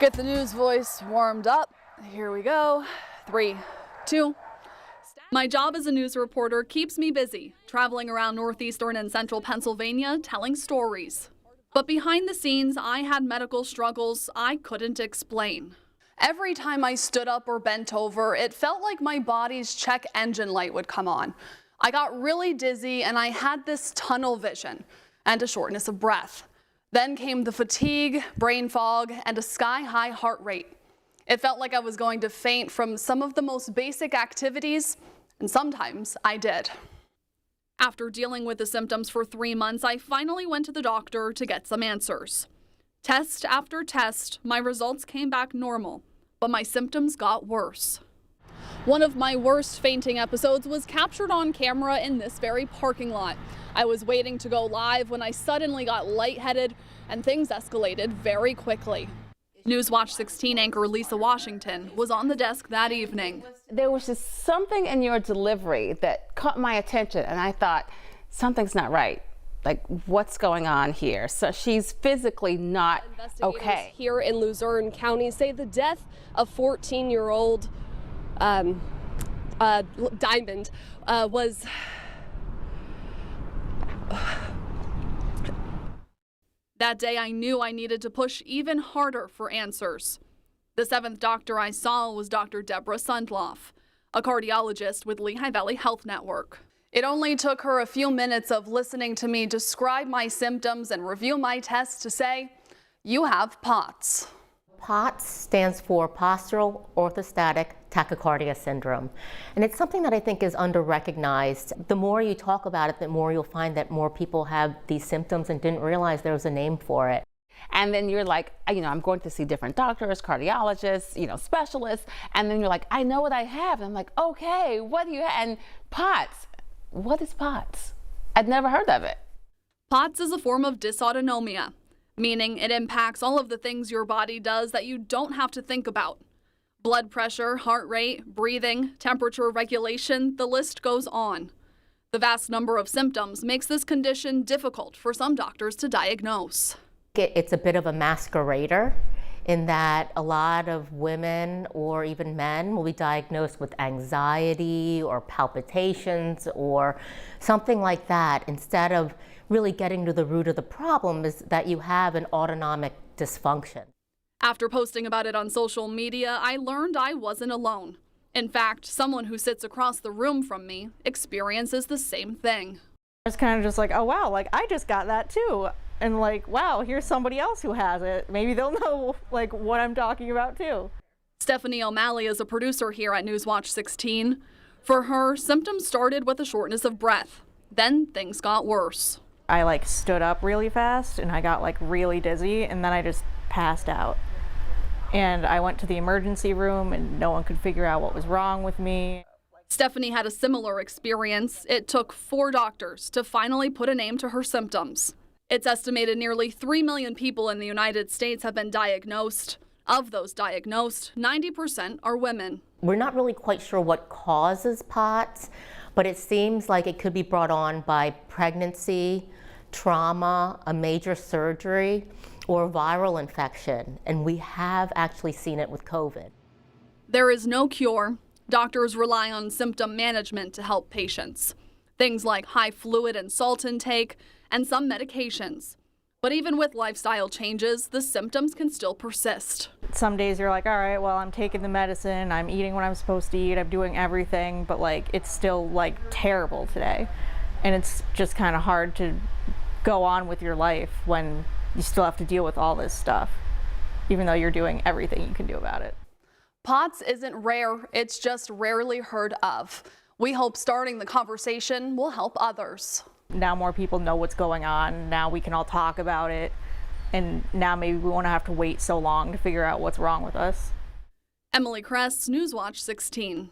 Get the news voice warmed up. Here we go. 3, 2. My job as a news reporter keeps me busy, traveling around northeastern and central Pennsylvania telling stories. But behind the scenes, I had medical struggles I couldn't explain. Every time I stood up or bent over, it felt like my body's check engine light would come on. I got really dizzy and I had this tunnel vision and a shortness of breath. Then came the fatigue, brain fog, and a sky-high heart rate. It felt like I was going to faint from some of the most basic activities, and sometimes I did. After dealing with the symptoms for 3 months, I finally went to the doctor to get some answers. Test after test, my results came back normal, but my symptoms got worse. One of my worst fainting episodes was captured on camera in this very parking lot. I was waiting to go live when I suddenly got lightheaded and things escalated very quickly. Newswatch 16 anchor Lisa Washington was on the desk that evening. There was just something in your delivery that caught my attention, and I thought, something's not right. Like, what's going on here? So she's physically not okay. Here in Luzerne County say the death of 14-year-old Diamond was That day I knew I needed to push even harder for answers. The 7th doctor I saw was Dr. Deborah Sundloff, a cardiologist with Lehigh Valley Health Network. It only took her a few minutes of listening to me describe my symptoms and review my tests to say, you have POTS. POTS stands for postural orthostatic tachycardia syndrome. And it's something that I think is under-recognized. The more you talk about it, the more you'll find that more people have these symptoms and didn't realize there was a name for it. And then you're like, I'm going to see different doctors, cardiologists, specialists. And then you're like, I know what I have. And I'm like, okay, what do you have? And POTS, what is POTS? I'd never heard of it. POTS is a form of dysautonomia, meaning it impacts all of the things your body does that you don't have to think about. Blood pressure, heart rate, breathing, temperature regulation, the list goes on. The vast number of symptoms makes this condition difficult for some doctors to diagnose. It's a bit of a masquerader in that a lot of women or even men will be diagnosed with anxiety or palpitations or something like that, instead of really getting to the root of the problem is that you have an autonomic dysfunction. After posting about it on social media, I learned I wasn't alone. In fact, someone who sits across the room from me experiences the same thing. It's kind of just like, oh wow, like I just got that too. And like, wow, here's somebody else who has it. Maybe they'll know like what I'm talking about too. Stephanie O'Malley is a producer here at Newswatch 16. For her, symptoms started with a shortness of breath. Then things got worse. I like stood up really fast and I got like really dizzy and then I just passed out. And I went to the emergency room and no one could figure out what was wrong with me. Stephanie had a similar experience. It took 4 doctors to finally put a name to her symptoms. It's estimated nearly 3 million people in the United States have been diagnosed. Of those diagnosed, 90% are women. We're not really quite sure what causes POTS, but it seems like it could be brought on by pregnancy, trauma, a major surgery, or viral infection. And we have actually seen it with COVID. There is no cure. Doctors rely on symptom management to help patients. Things like high fluid and salt intake, and some medications. But even with lifestyle changes, the symptoms can still persist. Some days you're like, all right, well, I'm taking the medicine, I'm eating what I'm supposed to eat, I'm doing everything, but like it's still like terrible today. And it's just kind of hard to go on with your life when you still have to deal with all this stuff, even though you're doing everything you can do about it. POTS isn't rare, it's just rarely heard of. We hope starting the conversation will help others. Now more people know what's going on. Now we can all talk about it. And now maybe we won't have to wait so long to figure out what's wrong with us. Emily Kress, Newswatch 16.